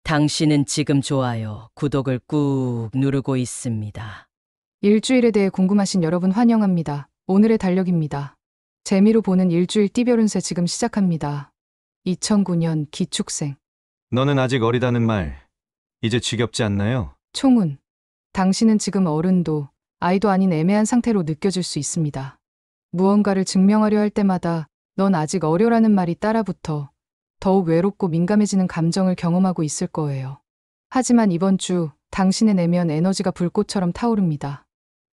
당신은 지금 좋아요, 구독을 꾹 누르고 있습니다. 일주일에 대해 궁금하신 여러분 환영합니다. 오늘의 달력입니다. 재미로 보는 일주일 띠별운세 지금 시작합니다. 2009년 기축생. 너는 아직 어리다는 말, 이제 지겹지 않나요? 총운. 당신은 지금 어른도 아이도 아닌 애매한 상태로 느껴질 수 있습니다. 무언가를 증명하려 할 때마다 넌 아직 어려라는 말이 따라붙어 더욱 외롭고 민감해지는 감정을 경험하고 있을 거예요. 하지만 이번 주 당신의 내면 에너지가 불꽃처럼 타오릅니다.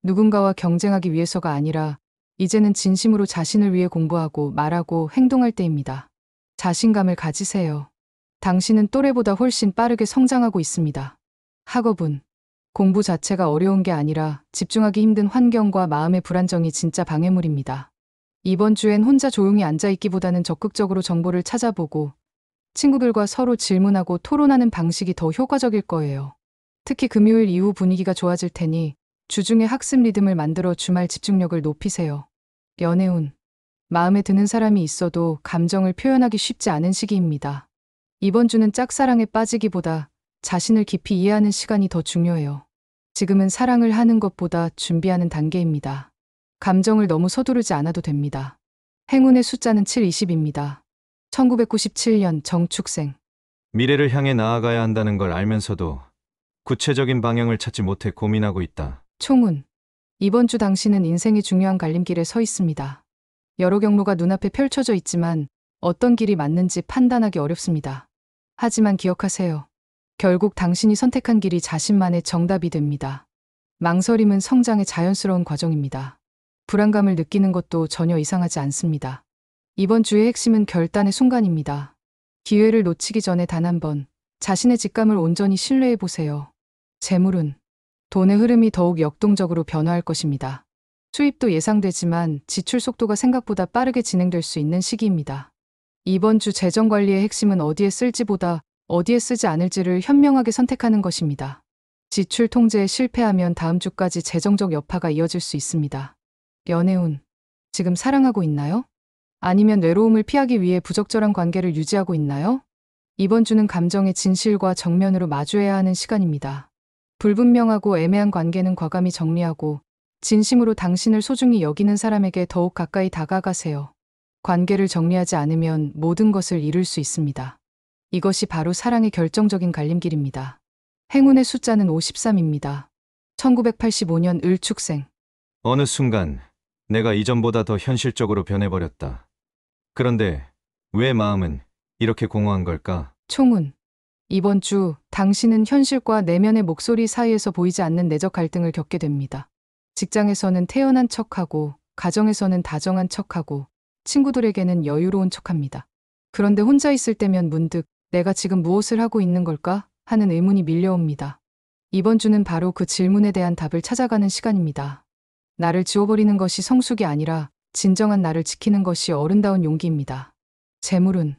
누군가와 경쟁하기 위해서가 아니라 이제는 진심으로 자신을 위해 공부하고 말하고 행동할 때입니다. 자신감을 가지세요. 당신은 또래보다 훨씬 빠르게 성장하고 있습니다. 학업은 공부 자체가 어려운 게 아니라 집중하기 힘든 환경과 마음의 불안정이 진짜 방해물입니다. 이번 주엔 혼자 조용히 앉아있기보다는 적극적으로 정보를 찾아보고 친구들과 서로 질문하고 토론하는 방식이 더 효과적일 거예요. 특히 금요일 이후 분위기가 좋아질 테니 주중에 학습 리듬을 만들어 주말 집중력을 높이세요. 연애운. 마음에 드는 사람이 있어도 감정을 표현하기 쉽지 않은 시기입니다. 이번 주는 짝사랑에 빠지기보다 자신을 깊이 이해하는 시간이 더 중요해요. 지금은 사랑을 하는 것보다 준비하는 단계입니다. 감정을 너무 서두르지 않아도 됩니다. 행운의 숫자는 7, 20입니다. 1997년 정축생. 미래를 향해 나아가야 한다는 걸 알면서도 구체적인 방향을 찾지 못해 고민하고 있다. 총운. 이번 주 당신은 인생의 중요한 갈림길에 서 있습니다. 여러 경로가 눈앞에 펼쳐져 있지만 어떤 길이 맞는지 판단하기 어렵습니다. 하지만 기억하세요. 결국 당신이 선택한 길이 자신만의 정답이 됩니다. 망설임은 성장의 자연스러운 과정입니다. 불안감을 느끼는 것도 전혀 이상하지 않습니다. 이번 주의 핵심은 결단의 순간입니다. 기회를 놓치기 전에 단 한 번 자신의 직감을 온전히 신뢰해 보세요. 재물운. 돈의 흐름이 더욱 역동적으로 변화할 것입니다. 수입도 예상되지만 지출 속도가 생각보다 빠르게 진행될 수 있는 시기입니다. 이번 주 재정 관리의 핵심은 어디에 쓸지보다 어디에 쓰지 않을지를 현명하게 선택하는 것입니다. 지출 통제에 실패하면 다음 주까지 재정적 여파가 이어질 수 있습니다. 연애운. 지금 사랑하고 있나요? 아니면 외로움을 피하기 위해 부적절한 관계를 유지하고 있나요? 이번 주는 감정의 진실과 정면으로 마주해야 하는 시간입니다. 불분명하고 애매한 관계는 과감히 정리하고 진심으로 당신을 소중히 여기는 사람에게 더욱 가까이 다가가세요. 관계를 정리하지 않으면 모든 것을 잃을 수 있습니다. 이것이 바로 사랑의 결정적인 갈림길입니다. 행운의 숫자는 53입니다. 1985년 을축생. 어느 순간 내가 이전보다 더 현실적으로 변해버렸다. 그런데 왜 마음은 이렇게 공허한 걸까? 총운. 이번 주 당신은 현실과 내면의 목소리 사이에서 보이지 않는 내적 갈등을 겪게 됩니다. 직장에서는 태연한 척하고 가정에서는 다정한 척하고 친구들에게는 여유로운 척합니다. 그런데 혼자 있을 때면 문득 내가 지금 무엇을 하고 있는 걸까 하는 의문이 밀려옵니다. 이번 주는 바로 그 질문에 대한 답을 찾아가는 시간입니다. 나를 지워버리는 것이 성숙이 아니라 진정한 나를 지키는 것이 어른다운 용기입니다. 재물운.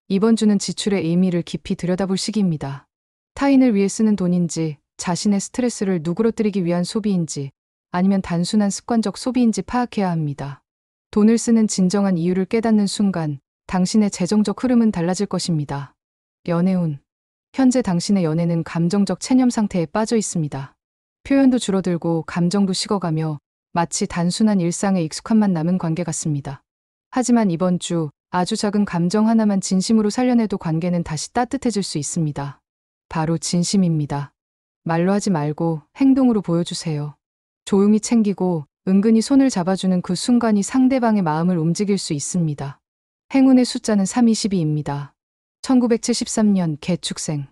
이번 주는 지출의 의미를 깊이 들여다볼 시기입니다. 타인을 위해 쓰는 돈인지, 자신의 스트레스를 누그러뜨리기 위한 소비인지, 아니면 단순한 습관적 소비인지 파악해야 합니다. 돈을 쓰는 진정한 이유를 깨닫는 순간, 당신의 재정적 흐름은 달라질 것입니다. 연애운. 현재 당신의 연애는 감정적 체념 상태에 빠져 있습니다. 표현도 줄어들고 감정도 식어가며 마치 단순한 일상에 익숙함만 남은 관계 같습니다. 하지만 이번 주 아주 작은 감정 하나만 진심으로 살려내도 관계는 다시 따뜻해질 수 있습니다. 바로 진심입니다. 말로 하지 말고 행동으로 보여주세요. 조용히 챙기고 은근히 손을 잡아주는 그 순간이 상대방의 마음을 움직일 수 있습니다. 행운의 숫자는 322입니다. 1973년 개축생.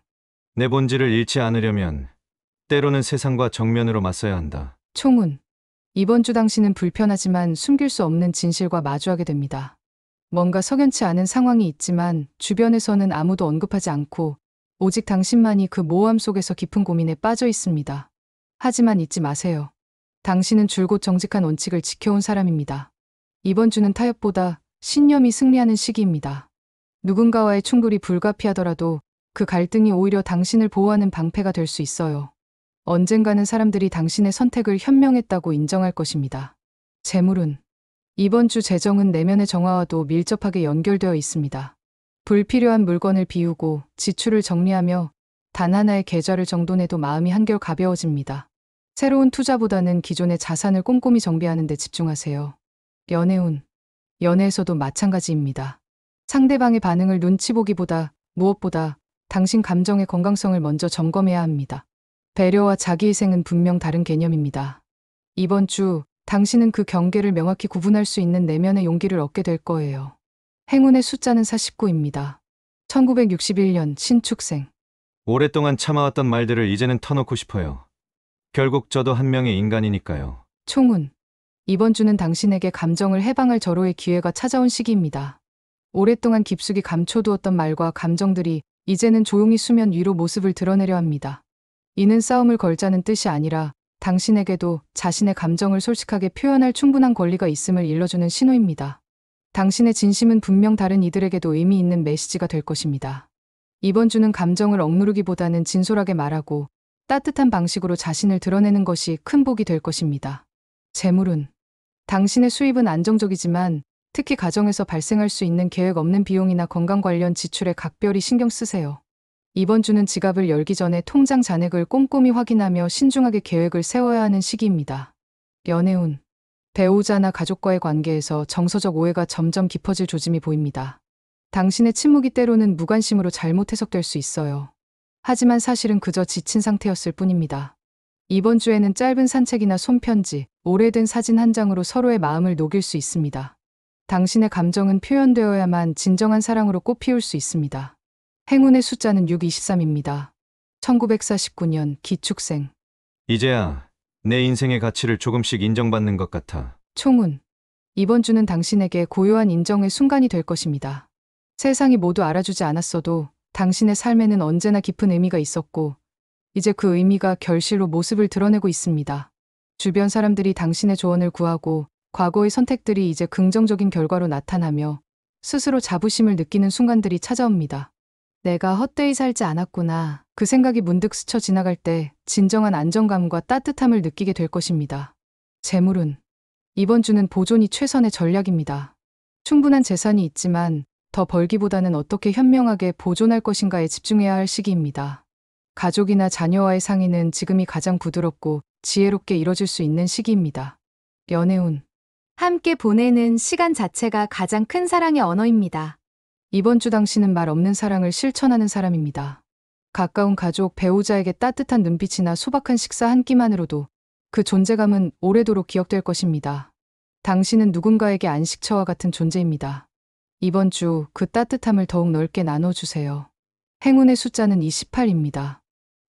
내 본질을 잃지 않으려면 때로는 세상과 정면으로 맞서야 한다. 총운. 이번 주 당신은 불편하지만 숨길 수 없는 진실과 마주하게 됩니다. 뭔가 석연치 않은 상황이 있지만 주변에서는 아무도 언급하지 않고 오직 당신만이 그 모호함 속에서 깊은 고민에 빠져 있습니다. 하지만 잊지 마세요. 당신은 줄곧 정직한 원칙을 지켜온 사람입니다. 이번 주는 타협보다 신념이 승리하는 시기입니다. 누군가와의 충돌이 불가피하더라도 그 갈등이 오히려 당신을 보호하는 방패가 될 수 있어요. 언젠가는 사람들이 당신의 선택을 현명했다고 인정할 것입니다. 재물운. 이번 주 재정은 내면의 정화와도 밀접하게 연결되어 있습니다. 불필요한 물건을 비우고 지출을 정리하며 단 하나의 계좌를 정돈해도 마음이 한결 가벼워집니다. 새로운 투자보다는 기존의 자산을 꼼꼼히 정비하는 데 집중하세요. 연애운. 연애에서도 마찬가지입니다. 상대방의 반응을 눈치 보기보다 무엇보다 당신 감정의 건강성을 먼저 점검해야 합니다. 배려와 자기희생은 분명 다른 개념입니다. 이번 주 당신은 그 경계를 명확히 구분할 수 있는 내면의 용기를 얻게 될 거예요. 행운의 숫자는 49입니다. 1961년 신축생. 오랫동안 참아왔던 말들을 이제는 터놓고 싶어요. 결국 저도 한 명의 인간이니까요. 총운. 이번 주는 당신에게 감정을 해방할 절호의 기회가 찾아온 시기입니다. 오랫동안 깊숙이 감춰두었던 말과 감정들이 이제는 조용히 수면 위로 모습을 드러내려 합니다. 이는 싸움을 걸자는 뜻이 아니라 당신에게도 자신의 감정을 솔직하게 표현할 충분한 권리가 있음을 일러주는 신호입니다. 당신의 진심은 분명 다른 이들에게도 의미 있는 메시지가 될 것입니다. 이번 주는 감정을 억누르기보다는 진솔하게 말하고 따뜻한 방식으로 자신을 드러내는 것이 큰 복이 될 것입니다. 재물운. 당신의 수입은 안정적이지만 특히 가정에서 발생할 수 있는 계획 없는 비용이나 건강 관련 지출에 각별히 신경 쓰세요. 이번 주는 지갑을 열기 전에 통장 잔액을 꼼꼼히 확인하며 신중하게 계획을 세워야 하는 시기입니다. 연애운. 배우자나 가족과의 관계에서 정서적 오해가 점점 깊어질 조짐이 보입니다. 당신의 침묵이 때로는 무관심으로 잘못 해석될 수 있어요. 하지만 사실은 그저 지친 상태였을 뿐입니다. 이번 주에는 짧은 산책이나 손편지, 오래된 사진 한 장으로 서로의 마음을 녹일 수 있습니다. 당신의 감정은 표현되어야만 진정한 사랑으로 꽃피울 수 있습니다. 행운의 숫자는 623입니다. 1949년 기축생. 이제야 내 인생의 가치를 조금씩 인정받는 것 같아. 총운. 이번 주는 당신에게 고요한 인정의 순간이 될 것입니다. 세상이 모두 알아주지 않았어도 당신의 삶에는 언제나 깊은 의미가 있었고 이제 그 의미가 결실로 모습을 드러내고 있습니다. 주변 사람들이 당신의 조언을 구하고 과거의 선택들이 이제 긍정적인 결과로 나타나며 스스로 자부심을 느끼는 순간들이 찾아옵니다. 내가 헛되이 살지 않았구나. 그 생각이 문득 스쳐 지나갈 때 진정한 안정감과 따뜻함을 느끼게 될 것입니다. 재물운. 이번 주는 보존이 최선의 전략입니다. 충분한 재산이 있지만 더 벌기보다는 어떻게 현명하게 보존할 것인가에 집중해야 할 시기입니다. 가족이나 자녀와의 상의는 지금이 가장 부드럽고 지혜롭게 이뤄질 수 있는 시기입니다. 연애운. 함께 보내는 시간 자체가 가장 큰 사랑의 언어입니다. 이번 주 당신은 말 없는 사랑을 실천하는 사람입니다. 가까운 가족, 배우자에게 따뜻한 눈빛이나 소박한 식사 한 끼만으로도 그 존재감은 오래도록 기억될 것입니다. 당신은 누군가에게 안식처와 같은 존재입니다. 이번 주 그 따뜻함을 더욱 넓게 나눠주세요. 행운의 숫자는 28입니다.